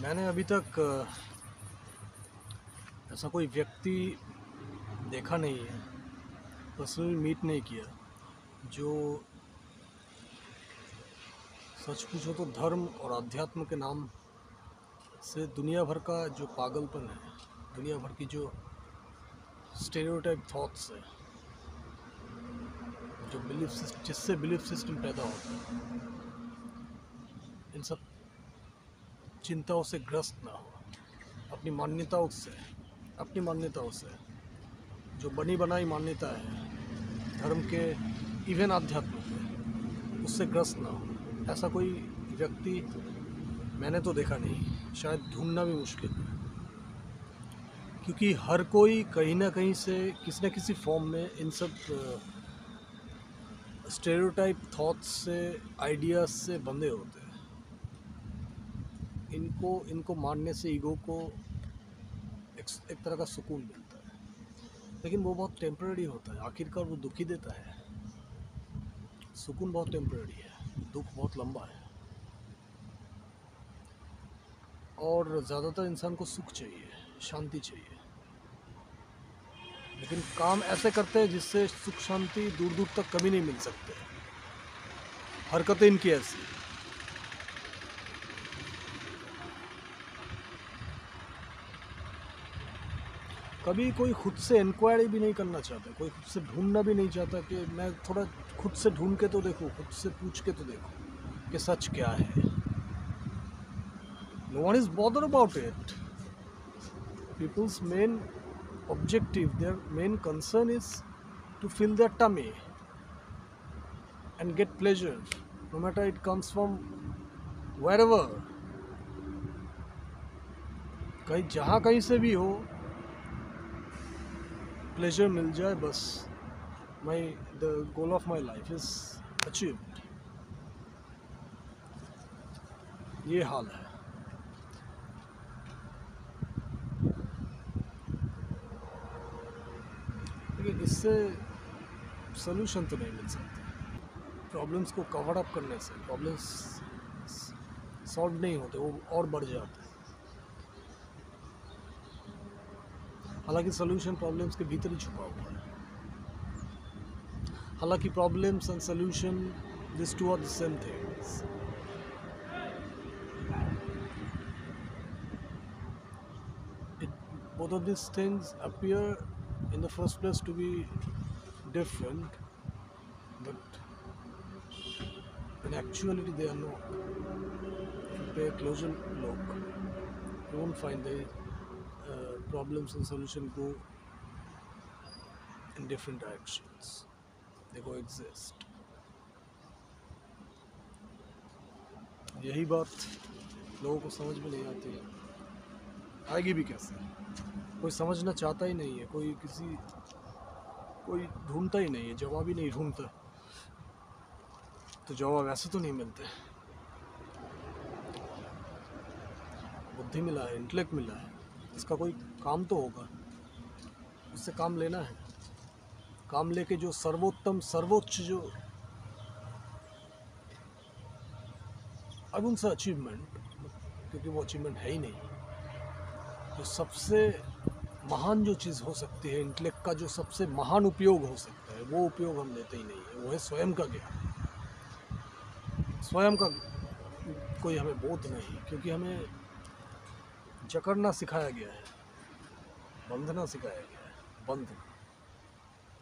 मैंने अभी तक ऐसा कोई व्यक्ति देखा नहीं है, पर्सनली मीट नहीं किया, जो सच पूछो तो धर्म और अध्यात्म के नाम से दुनिया भर का जो पागलपन है, दुनिया भर की जो स्टेरियोटाइप थॉट्स है, जो जिससे बिलीफ सिस्टम पैदा होता है, इन सब चिंताओं से ग्रस्त ना हो। अपनी मान्यताओं से जो बनी बनाई मान्यता है धर्म के, इवन अध्यात्म के, उससे ग्रस्त ना हो। ऐसा कोई व्यक्ति मैंने तो देखा नहीं, शायद ढूंढना भी मुश्किल है, क्योंकि हर कोई कहीं ना कहीं से किसी न किसी फॉर्म में इन सब स्टेरियोटाइप थॉट्स से, आइडियाज से बंधे होते हैं। इनको मानने से ईगो को एक तरह का सुकून मिलता है, लेकिन वो बहुत टेम्पररी होता है। आखिरकार वो दुखी देता है। सुकून बहुत टेम्पररी है, दुख बहुत लंबा है। और ज़्यादातर इंसान को सुख चाहिए, शांति चाहिए, लेकिन काम ऐसे करते हैं जिससे सुख शांति दूर दूर तक कभी नहीं मिल सकते। हरकतें इनकी ऐसी। कभी कोई खुद से इंक्वायरी भी नहीं करना चाहता, कोई खुद से ढूंढना भी नहीं चाहता कि मैं थोड़ा खुद से ढूंढ के तो देखूं, खुद से पूछ के तो देखूं कि सच क्या है। No one is bothered about it. People's main objective, their main concern is to fill their tummy and get pleasure, no matter it comes from wherever, कहीं से भी हो, प्लेजर मिल जाए बस। The goal of my life is achieved. ये हाल है। लेकिन इससे सोल्यूशन तो नहीं मिल सकता। प्रॉब्लम्स को कवर अप करने से प्रॉब्लम्स सॉल्व नहीं होते, वो और बढ़ जाते हैं। हालांकि सोल्यूशन प्रॉब्लम्स के भीतर ही छुपा हुआ है। हालांकि problems and solution, this two are the same things. Both of these things appear in the first place to be different, but in actuality they are not. If you pay a closer look, you won't find the problems and solution go in different directions. They coexist. यही बात लोगों को समझ में नहीं आती है। आएगी भी कैसे? कोई समझना चाहता ही नहीं है, कोई ढूंढता ही नहीं है, जवाब ही नहीं ढूंढता, तो जवाब ऐसे तो नहीं मिलते। बुद्धि मिला है, इंटेलेक्ट मिला है, इसका कोई काम तो होगा, उससे काम लेना है। काम लेके जो सर्वोच्च जो अब उनसे अचीवमेंट, क्योंकि वो अचीवमेंट है ही नहीं, जो सबसे महान जो चीज़ हो सकती है, इंटेलेक्ट का जो सबसे महान उपयोग हो सकता है, वो उपयोग हम लेते ही नहीं है। वो है स्वयं का ज्ञान। स्वयं का कोई हमें बोध नहीं, क्योंकि हमें जकड़ना सिखाया गया है, बंधना सिखाया गया है। बंध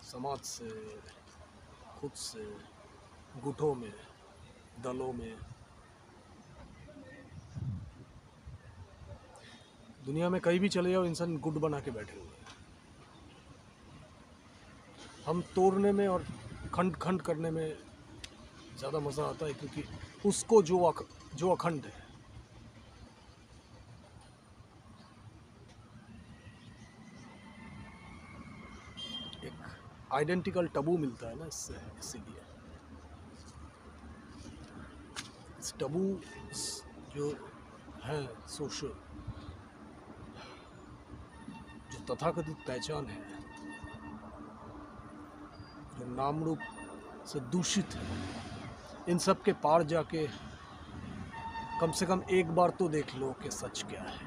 समाज से, खुद से, गुटों में, दलों में। दुनिया में कहीं भी चले जाओ, इंसान गुट बना के बैठे हुए हैं। हम तोड़ने में और खंड खंड करने में ज़्यादा मज़ा आता है, क्योंकि उसको जो अखंड है, एक आइडेंटिकल टबू मिलता है ना इससे। इसीलिए इस टबू जो है सोशल, जो तथाकथित पहचान है, जो नाम रूप से दूषित है, इन सब के पार जाके कम से कम एक बार तो देख लो कि सच क्या है।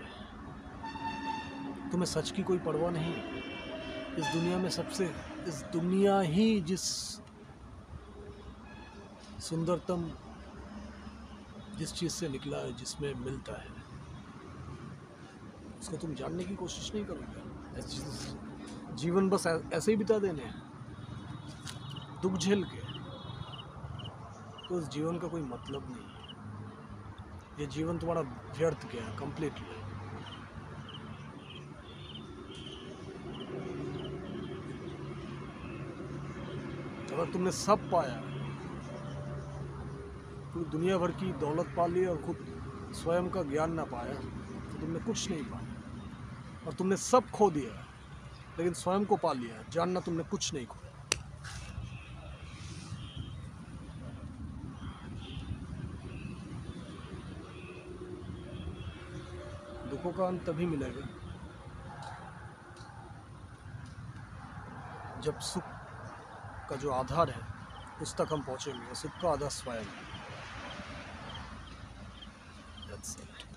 तुम्हें सच की कोई परवाह नहीं है। इस दुनिया में इस दुनिया ही जिस सुंदरतम जिस चीज़ से निकला है, जिसमें मिलता है, उसको तुम जानने की कोशिश नहीं करोगे। जीवन बस ऐसे ही बिता देने हैं, दुख झेल के, तो उस जीवन का कोई मतलब नहीं है। ये जीवन तुम्हारा व्यर्थ गया कंप्लीटली। अगर तुमने सब पाया, पूरी दुनिया भर की दौलत पा ली और खुद स्वयं का ज्ञान ना पाया, तो तुमने कुछ नहीं पाया। और तुमने सब खो दिया लेकिन स्वयं को पा लिया, जानना तुमने कुछ नहीं खोया। दुखों का अंत तभी मिलेगा जब सुख का जो आधार है उस तक हम पहुंचेंगे। सुख का आधार स्वयं है। That's it.